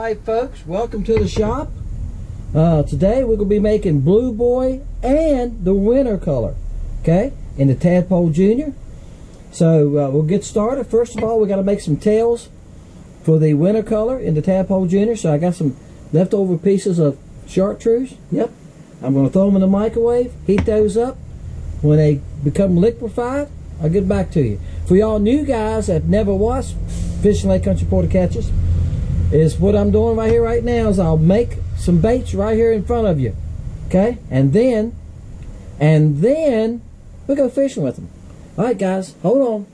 Alright folks, welcome to the shop. Today we're going to be making Blue Boy and the winter color, okay, in the Tadpole Junior. So we'll get started. First of all, we got to make some tails for the winter color in the Tadpole Junior. So I got some leftover pieces of chartreuse. Yep. I'm going to throw them in the microwave, heat those up. When they become liquefied, I'll get back to you. For y'all new guys that have never watched Fishing Lake Country Porta Catches, is what I'm doing right here right now is I'll make some baits right here in front of you, okay, and then we'll go fishing with them. All right guys, hold on.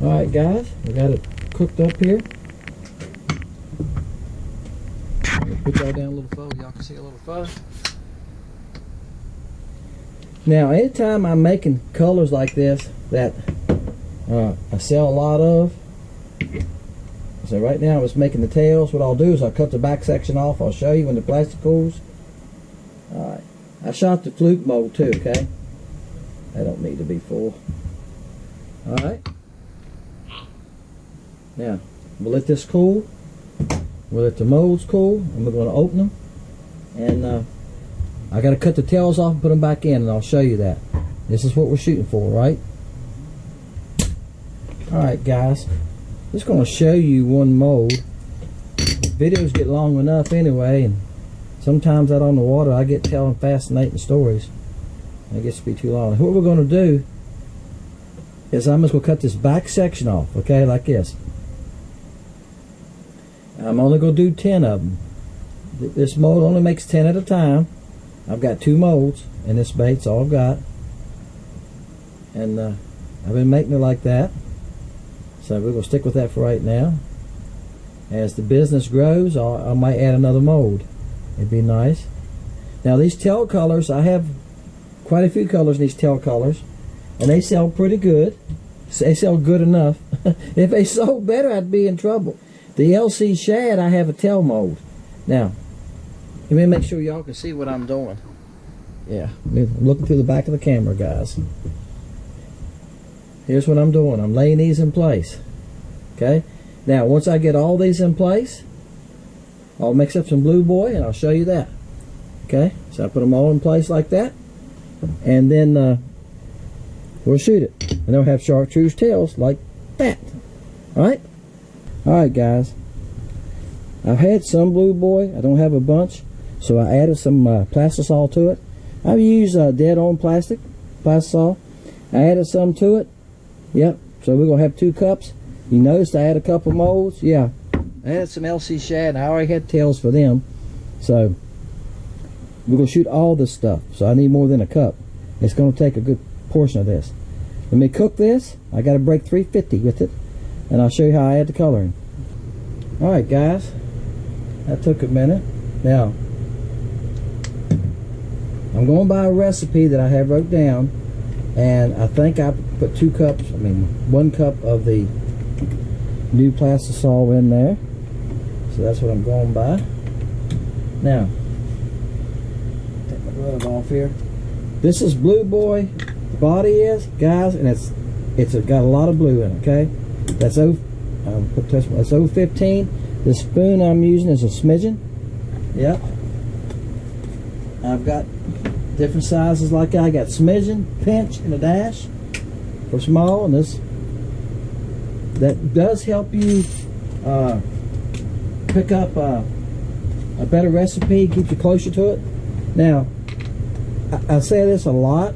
All right guys, we got it cooked up here. Put y'all down a little further, y'all can see a little further. Now anytime I'm making colors like this that I sell a lot of, so right now I was making the tails. What I'll do is I'll cut the back section off. I'll show you when the plastic cools. Alright. I shot the fluke mold too, okay? I don't need to be full. Alright. Now, we'll let this cool. We'll let the molds cool. And we're going to open them. And I got to cut the tails off and put them back in. And I'll show you that. This is what we're shooting for, right? Alright guys. Just going to show you one mold. Videos get long enough anyway, and sometimes out on the water I get telling fascinating stories. It gets to be too long. What we're going to do is I'm just going to cut this back section off, okay, like this. I'm only going to do 10 of them. This mold only makes 10 at a time. I've got 2 molds, and this bait's all I've got. And I've been making it like that. So we're going to stick with that for right now. As the business grows, I might add another mold. It'd be nice. Now these tail colors, I have quite a few colors in these tail colors, and they sell pretty good. They sell good enough. If they sold better, I'd be in trouble. The LC Shad, I have a tail mold. Now, let me make sure y'all can see what I'm doing. Yeah, I'm looking through the back of the camera, guys. Here's what I'm doing. I'm laying these in place. Okay? Now, once I get all these in place, I'll mix up some Blue Boy and I'll show you that. Okay? So I put them all in place like that. And then we'll shoot it. And they'll have chartreuse tails like that. Alright? Alright, guys. I've had some Blue Boy. I don't have a bunch. So I added some plastisol to it. I've used dead-on plastisol. I added some to it. Yep, so we're going to have 2 cups. You noticed I had a couple molds. Yeah, I had some LC Shad. I already had tails for them. So we're going to shoot all this stuff. So I need more than a cup. It's going to take a good portion of this. Let me cook this. I got to break 350 with it. And I'll show you how I add the coloring. Alright guys, that took a minute. Now, I'm going by a recipe that I have wrote down. And I think I put 1 cup of the new plastisol in there. So that's what I'm going by. Now, take my glove off here. This is Blue Boy. The body is, guys, and it's got a lot of blue in it, okay? That's that's 015. The spoon I'm using is a smidgen. Yep. I've got different sizes like I got smidgen, pinch, and a dash for small, and this that does help you pick up a better recipe, keeps you closer to it. Now, I say this a lot.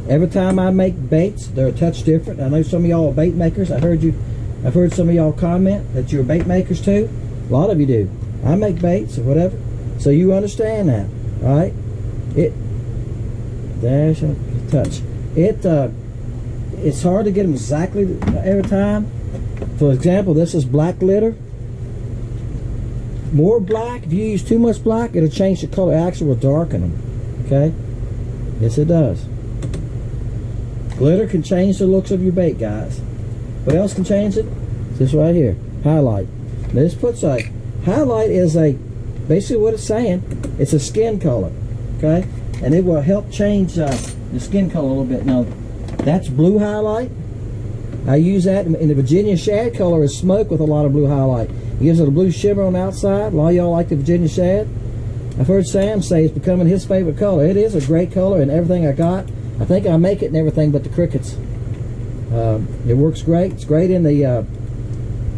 Every time I make baits, they're a touch different. I know some of y'all are bait makers. I've heard some of y'all comment that you're bait makers too. A lot of you do. I make baits or whatever, so you understand that. Alright, there's a touch. It's hard to get them exactly every time. For example, this is black glitter. More black, if you use too much black, it'll change the color. It actually will darken them. Okay? Yes, it does. Glitter can change the looks of your bait, guys. What else can change it? This right here, highlight. Now this puts a highlight is basically what it's saying. It's a skin color, okay? And it will help change the skin color a little bit. Now, that's blue highlight. I use that in the Virginia shad color is smoke with a lot of blue highlight. It gives it a blue shimmer on the outside. A lot of y'all like the Virginia shad. I've heard Sam say it's becoming his favorite color. It is a great color in everything I got. I think I make it in everything but the crickets. It works great. It's great in the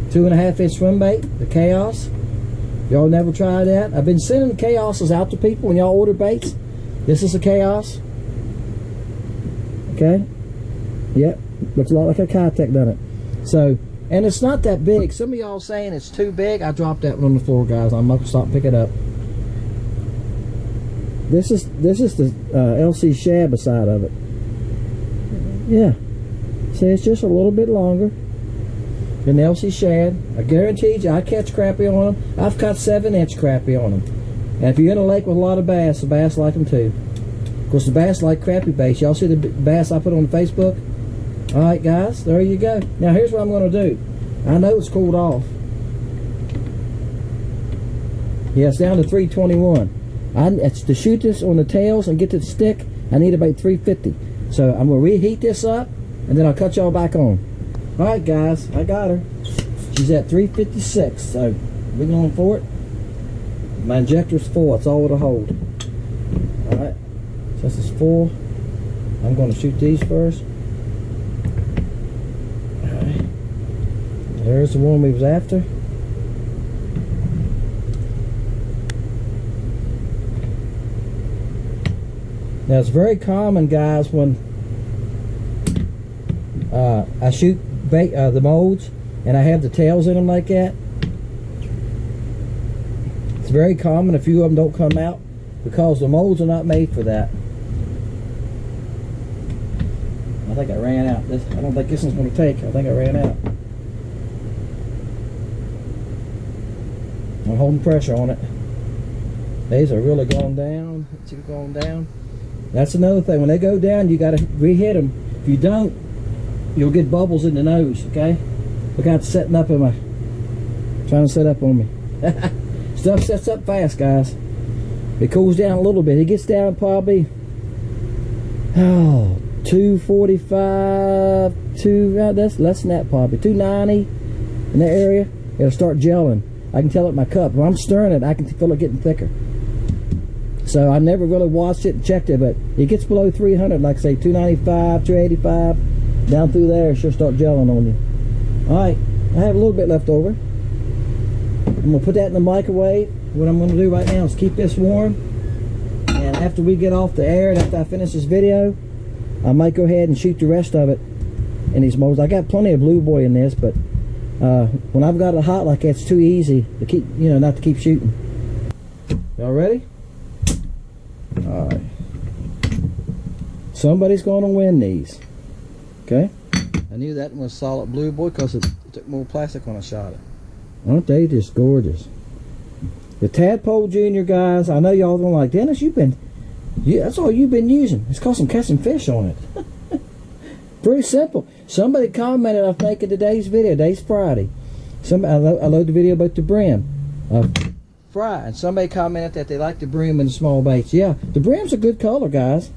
2.5 inch swim bait, the Chaos. Y'all never tried that? I've been sending the Chaoses out to people when y'all order baits. This is a Chaos. Okay? Yep. Looks a lot like a Kitech, doesn't it? So, and it's not that big. Some of y'all saying it's too big. I dropped that one on the floor, guys. I'm not gonna stop and pick it up. This is the LC shad beside of it. Yeah. See, it's just a little bit longer than the LC shad. I guarantee you, I catch crappie on them. I've caught 7-inch crappie on them. And if you're in a lake with a lot of bass, the bass like them too. Of course, the bass like crappie baits. Y'all see the bass I put on Facebook? Alright guys, there you go. Now here's what I'm going to do. I know it's cooled off. Yeah, it's down to 321. It's to shoot this on the tails and get to the stick, I need about 350. So I'm going to reheat this up, and then I'll cut y'all back on. Alright guys, I got her. She's at 356, so we're going for it. My injector's full, it's all it'll hold. Alright, so this is full. I'm going to shoot these first. There's the one we was after. Now it's very common, guys, when I shoot bait, the molds and I have the tails in them like that. It's very common a few of them don't come out because the molds are not made for that. I think I ran out. I don't think this one's going to take. I think I ran out. I'm holding pressure on it. These are really going down. Let's see, going down. That's another thing. When they go down, you got to re-hit them. If you don't, you'll get bubbles in the nose. Okay. Look how it's setting up in my. Trying to set up on me. Stuff sets up fast, guys. It cools down a little bit. It gets down probably 245, that's less than that probably. 290 in that area. It'll start gelling. I can tell it in my cup. When I'm stirring it, I can feel it getting thicker. So I never really watched it and checked it, but it gets below 300, like say 295, 285, down through there, it should start gelling on you. Alright, I have a little bit left over. I'm going to put that in the microwave. What I'm going to do right now is keep this warm. And after we get off the air and after I finish this video, I might go ahead and shoot the rest of it in these molds. I got plenty of blue boy in this, but when I've got it hot like that, it's too easy to keep, not to keep shooting. Y'all ready? Alright. Somebody's going to win these. Okay? I knew that one was solid blue boy because it took more plastic when I shot it. Aren't they just gorgeous? The Tadpole Junior, guys, I know y'all don't like, Dennis, that's all you've been using. It's cause I'm catching fish on it. Pretty simple. Somebody commented, I think, in today's video. Today's Friday. I loaded the video about the brim. Fry. And somebody commented that they like the brim and the small baits. Yeah, the brim's a good color, guys.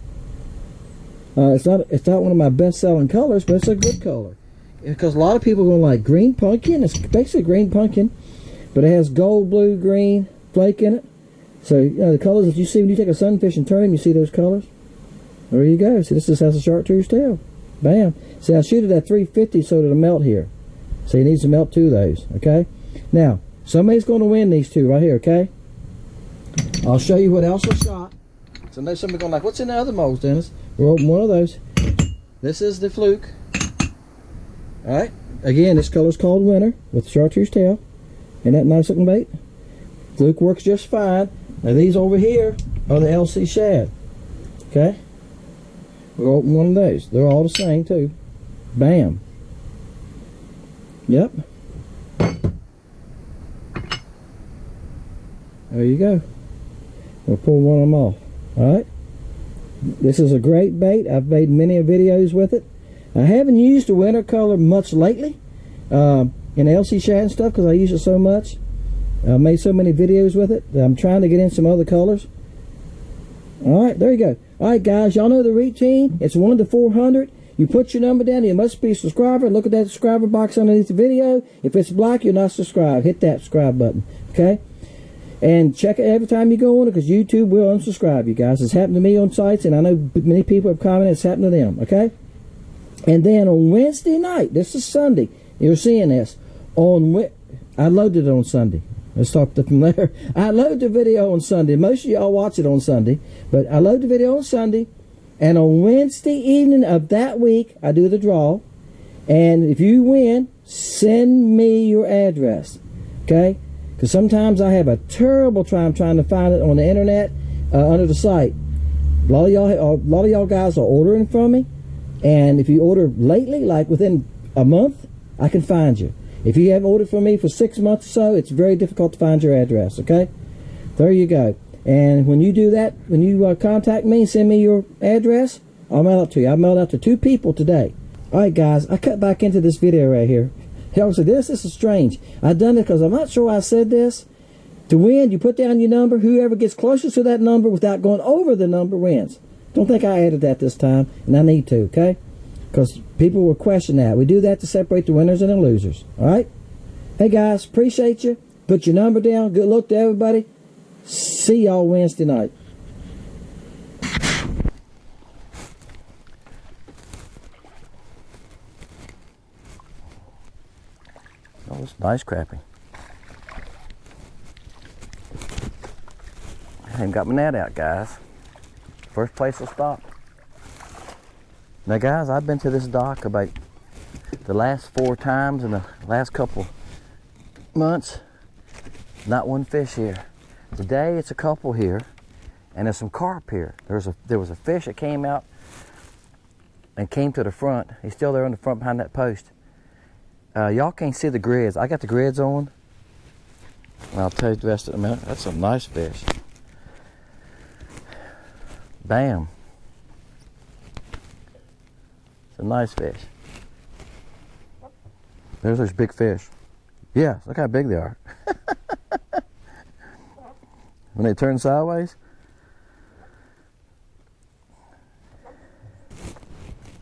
It's not one of my best-selling colors, but it's a good color. Because a lot of people are going to like green pumpkin. It's basically green pumpkin, but it has gold, blue, green flake in it. So, the colors that you see when you take a sunfish and turn them, you see those colors? There you go. See, this just has a chartreuse tail. Bam. See, I shoot it at 350 so it'll melt here. So it needs to melt 2 of those, okay? Now, somebody's going to win these 2 right here, okay? I'll show you what else I shot. So now somebody's going like, what's in the other molds, Dennis? We'll open one of those. This is the fluke. Alright. Again, this color's called Winter with chartreuse tail. Ain't that nice looking bait? Fluke works just fine. Now these over here are the LC shad. Okay? We'll open one of those. They're all the same too. Bam. Yep. There you go. We'll pull one of them off. Alright? This is a great bait. I've made many videos with it. I haven't used the winter color much lately in LC shad and stuff because I use it so much. I made so many videos with it that I'm trying to get in some other colors. Alright, there you go. Alright guys, y'all know the routine. It's 1 to 400. You put your number down. You must be a subscriber. Look at that subscriber box underneath the video. If it's black, you're not subscribed. Hit that subscribe button. Okay? And check it every time you go on it, because YouTube will unsubscribe you guys. It's happened to me on sites, and I know many people have commented it's happened to them. Okay? And then on Wednesday night, this is Sunday, you're seeing this. I loaded it on Sunday. Let's talk from there. I load the video on Sunday. Most of y'all watch it on Sunday, but I load the video on Sunday, and on Wednesday evening of that week, I do the draw. And if you win, send me your address, okay? Because sometimes I have a terrible time trying to find it on the internet under the site. A lot of y'all guys are ordering from me, and if you order lately, like within a month, I can find you. If you haven't ordered from me for 6 months or so, it's very difficult to find your address, okay? There you go. And when you do that, when you contact me, send me your address, I'll mail it to you. I mailed out to 2 people today. Alright guys, I cut back into this video right here. Y'all say, this is strange. I've done it because I'm not sure I said this. To win, you put down your number. Whoever gets closest to that number without going over the number wins. Don't think I added that this time, and I need to, okay? Because people will question that. We do that to separate the winners and the losers. Alright? Hey guys, appreciate you. Put your number down. Good luck to everybody. See y'all Wednesday night. Oh, it's nice crappie. I haven't got my net out, guys. First place I'll stop. Now guys, I've been to this dock about the last 4 times in the last couple months. Not one fish here. Today it's a couple here, and there's some carp here. There was a fish that came out and came to the front. He's still there on the front behind that post. Y'all can't see the grids. I got the grids on. And I'll tell you the rest in a minute. That's a nice fish. Bam. It's a nice fish. There's those big fish. Yeah, look how big they are. When they turn sideways.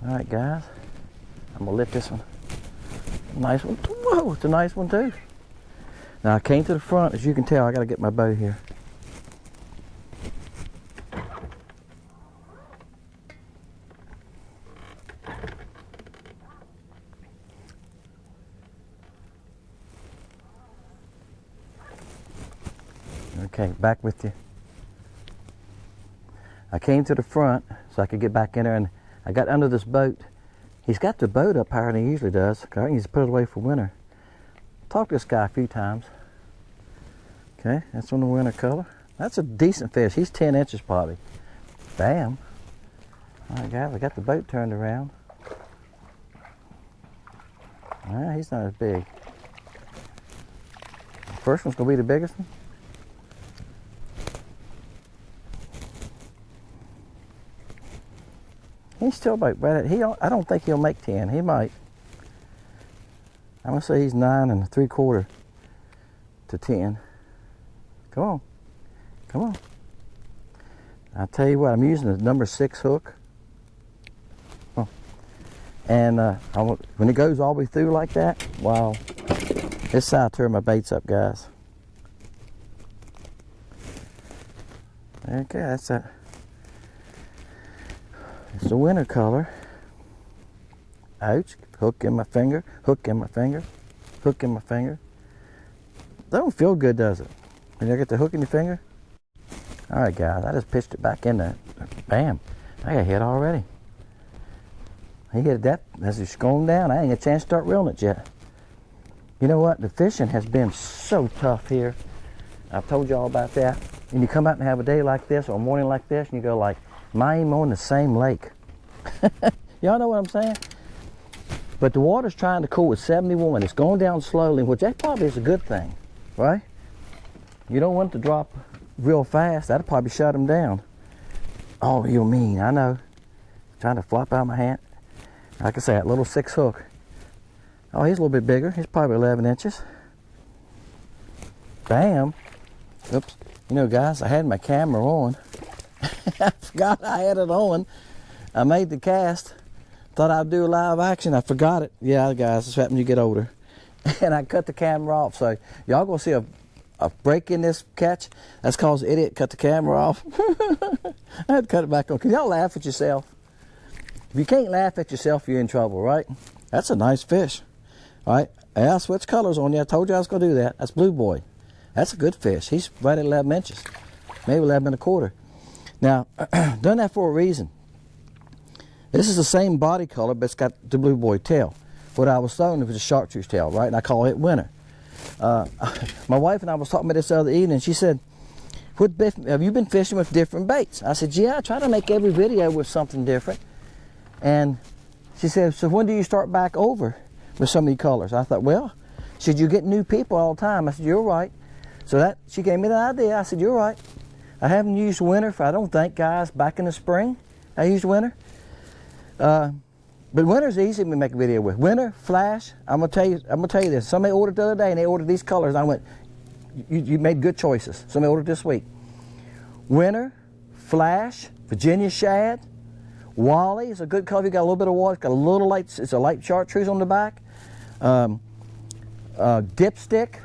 Alright guys, I'm gonna lift this one. Nice one. Whoa, it's a nice one too. Now I came to the front, as you can tell. I gotta get my boat here. Okay, back with you. I came to the front so I could get back in there, and I got under this boat. He's got the boat up higher than he usually does. I think he's put it away for winter. Talked to this guy a few times. Okay, that's on the winter color. That's a decent fish. He's 10 inches probably. Bam. All right, guys, I got the boat turned around. He's not as big. The first one's gonna be the biggest one. He's still about I don't think he'll make 10. He might. I'm gonna say he's 9 3/4 to 10. Come on, come on. I'll tell you what. I'm using the number 6 hook. Oh. And when it goes all the way through like that, wow! This side turn my baits up, guys. Okay, that's that. It's the winter color. Ouch. Hook in my finger. Hook in my finger. Hook in my finger. That don't feel good, does it? When you get the hook in your finger? Alright guys, I just pitched it back in there. Bam. I got hit already. He hit that as he's going down. I ain't got a chance to start reeling it yet. You know what? The fishing has been so tough here. I've told you all about that. And you come out and have a day like this or a morning like this, and you go like, I'm on the same lake. Y'all know what I'm saying? But the water's trying to cool at 71. It's going down slowly, which that probably is a good thing, right? You don't want it to drop real fast. That'll probably shut them down. Oh, you're mean. I know. Trying to flop out my hand. Like I say, that little 6 hook. Oh, he's a little bit bigger. He's probably 11 inches. Bam. Oops. You know, guys, I had my camera on. I forgot I had it on. I made the cast. Thought I'd do a live action. I forgot it. Yeah, guys, this happens when you get older. And I cut the camera off. So y'all gonna see a break in this catch. That's cause the idiot cut the camera off. I had to cut it back on. Can y'all laugh at yourself? If you can't laugh at yourself, you're in trouble, right? That's a nice fish. All right, and I switched colors on you. I told you I was gonna do that. That's Blue Boy. That's a good fish. He's right at 11 inches, maybe 11 and a quarter. Now, done that for a reason. This is the same body color, but it's got the Blue Boy tail. What I was throwing was a chartreuse tail, right? And I call it Winter. My wife and I was talking about this the other evening. She said, have you been fishing with different baits? I said, yeah, I try to make every video with something different. And she said, so when do you start back over with some of these colors? I thought, well, should you get new people all the time? I said, you're right. So she gave me the idea. I said, you're right. I haven't used Winter for, I don't think, guys, back in the spring. I used Winter. But Winter's easy to make a video with. Winter, Flash, I'm gonna tell you this. Somebody ordered the other day and they ordered these colors. I went, you made good choices. Somebody ordered this week. Winter, Flash, Virginia Shad, Wally is a good color. You got a little bit of water. It's got a little light. It's a light chartreuse on the back. Dipstick,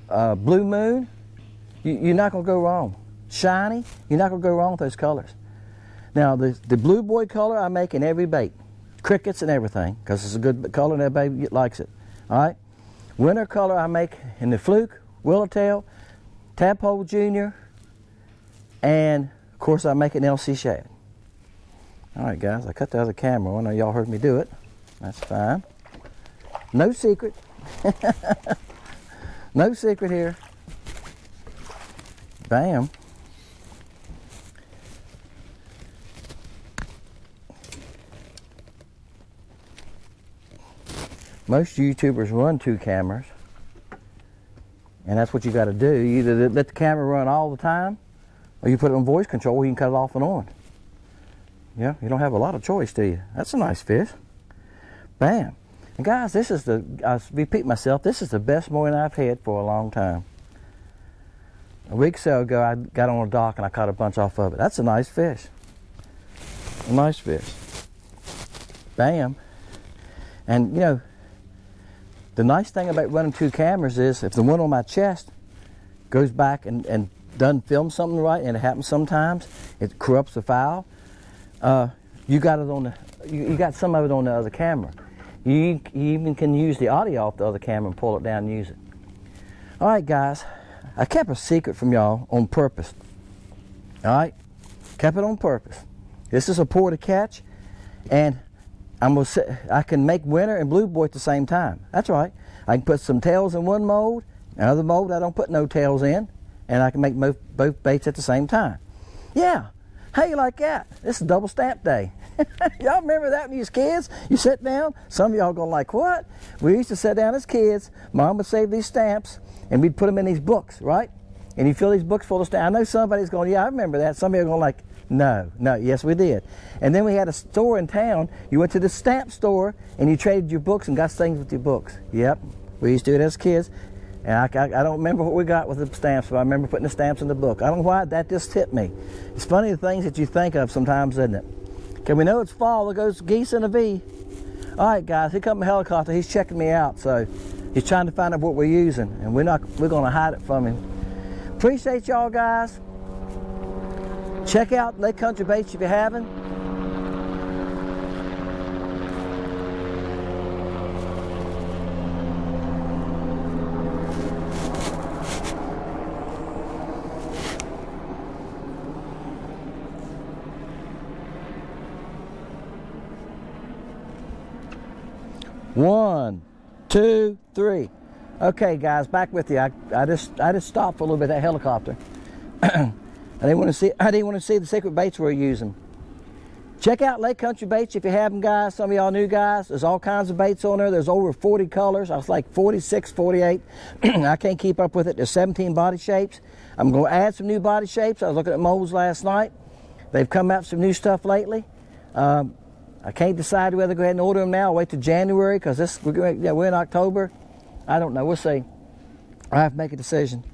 Blue Moon. You're not gonna go wrong. Shiny. You're not gonna go wrong with those colors. Now the Blue Boy color I make in every bait, crickets and everything, because it's a good color and everybody likes it. All right. Winter color I make in the Fluke, Willowtail, Tadpole Junior, and of course I make it in LC Shad. All right, guys, I cut the other camera. I know y'all heard me do it. That's fine. No secret. No secret here. Bam. Most YouTubers run 2 cameras, and that's what you got to do. You either let the camera run all the time, or you put it on voice control where you can cut it off and on. Yeah, you don't have a lot of choice, do you? That's a nice fish. Bam. And guys, this is I repeat myself, this is the best morning I've had for a long time. A week or so ago, I got on a dock and I caught a bunch off of it. That's a nice fish. A nice fish. Bam. And you know, the nice thing about running 2 cameras is if the one on my chest goes back and doesn't film something right, and it happens sometimes, it corrupts the file. You got it on you got some of it on the other camera. You even can use the audio off the other camera and pull it down and use it. All right, guys, I kept a secret from y'all on purpose. All right, kept it on purpose. This is a pour to catch, and I can make Winter and Blue Boy at the same time. That's right. I can put some tails in one mold, another mold I don't put no tails in, and I can make both baits at the same time. Yeah. How you like that? This is double stamp day. Y'all remember that when you was kids? You sit down, some of y'all going like, what? We used to sit down as kids, Mom would save these stamps, and we'd put them in these books, right? And you fill these books full of stamps. I know somebody's going, yeah, I remember that. Some of you are going like, no, yes we did. And then we had a store in town. You went to the stamp store, and you traded your books and got things with your books. Yep, we used to do it as kids. And I don't remember what we got with the stamps, but I remember putting the stamps in the book. I don't know why, that just hit me. It's funny the things that you think of sometimes, isn't it? Okay, we know it's fall, there goes geese in a V. All right, guys, here comes a helicopter. He's checking me out, so he's trying to find out what we're using, and we're going to hide it from him. Appreciate y'all, guys. Check out Lake Country Baits if you haven't. One, two, three. Okay, guys, back with you. I just stopped for a little bit of that helicopter. I didn't want to see the secret baits we're using. Check out Lake Country Baits if you haven't, guys. Some of y'all new guys. There's all kinds of baits on there. There's over 40 colors. I was like 46, 48. I can't keep up with it. There's 17 body shapes. I'm going to add some new body shapes. I was looking at molds last night. They've come out with some new stuff lately. I can't decide whether to go ahead and order them now or wait till January, because we're in October. I don't know. We'll see. I have to make a decision.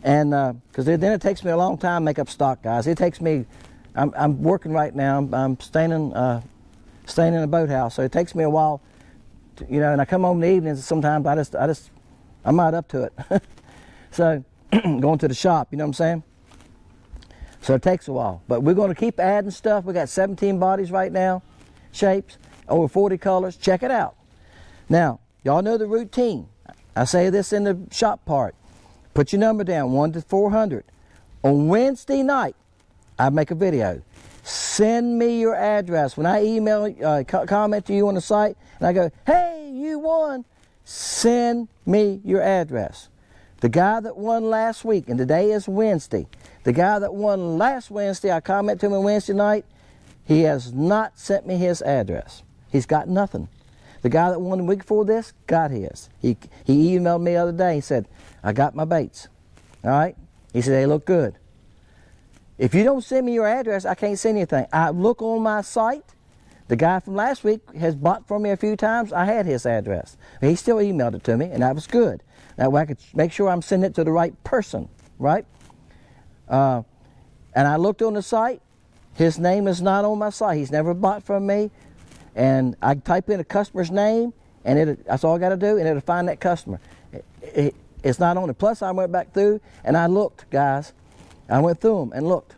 And because then it takes me a long time to make up stock, guys. It takes me, I'm working right now. I'm staying in a boathouse, so it takes me a while, to, you know. And I come home in the evenings. Sometimes I'm not up to it. So going to the shop, you know what I'm saying? So it takes a while, but we're going to keep adding stuff. We got 17 bodies right now, shapes, over 40 colors. Check it out. Now, y'all know the routine. I say this in the shop part. Put your number down, 1 to 400. On Wednesday night, I make a video. Send me your address. When I email, comment to you on the site, and I go, hey, you won, send me your address. The guy that won last week, and today is Wednesday, the guy that won last Wednesday, I comment to him on Wednesday night, he has not sent me his address. He's got nothing. The guy that won the week before this got his. He emailed me the other day. He said, I got my baits. All right? He said, they look good. If you don't send me your address, I can't send anything. I look on my site. The guy from last week has bought from me a few times. I had his address. He still emailed it to me, and that was good. That way I could make sure I'm sending it to the right person, right? And I looked on the site. His name is not on my site. He's never bought from me. And I type in a customer's name, and that's all I got to do, and it'll find that customer. It's not on it. Plus, I went back through, and I looked, guys. I went through them and looked.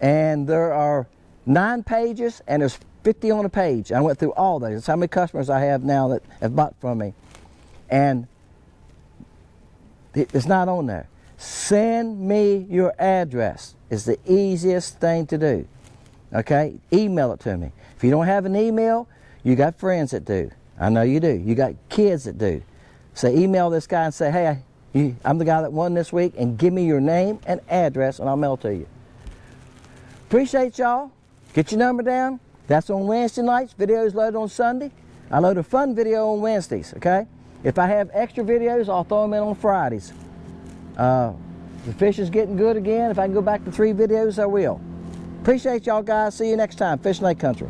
And there are 9 pages, and there's 50 on a page. I went through all those. That's how many customers I have now that have bought from me. And it's not on there. Send me your address. It's the easiest thing to do. Okay? Email it to me. If you don't have an email, you got friends that do. I know you do. You got kids that do. So email this guy and say, hey, I'm the guy that won this week, and give me your name and address, and I'll mail it to you. Appreciate y'all. Get your number down. That's on Wednesday nights. Videos loaded on Sunday. I load a fun video on Wednesdays, okay? If I have extra videos, I'll throw them in on Fridays. The fish is getting good again. If I can go back to 3 videos, I will. Appreciate y'all guys. See you next time. Fish Lake Country.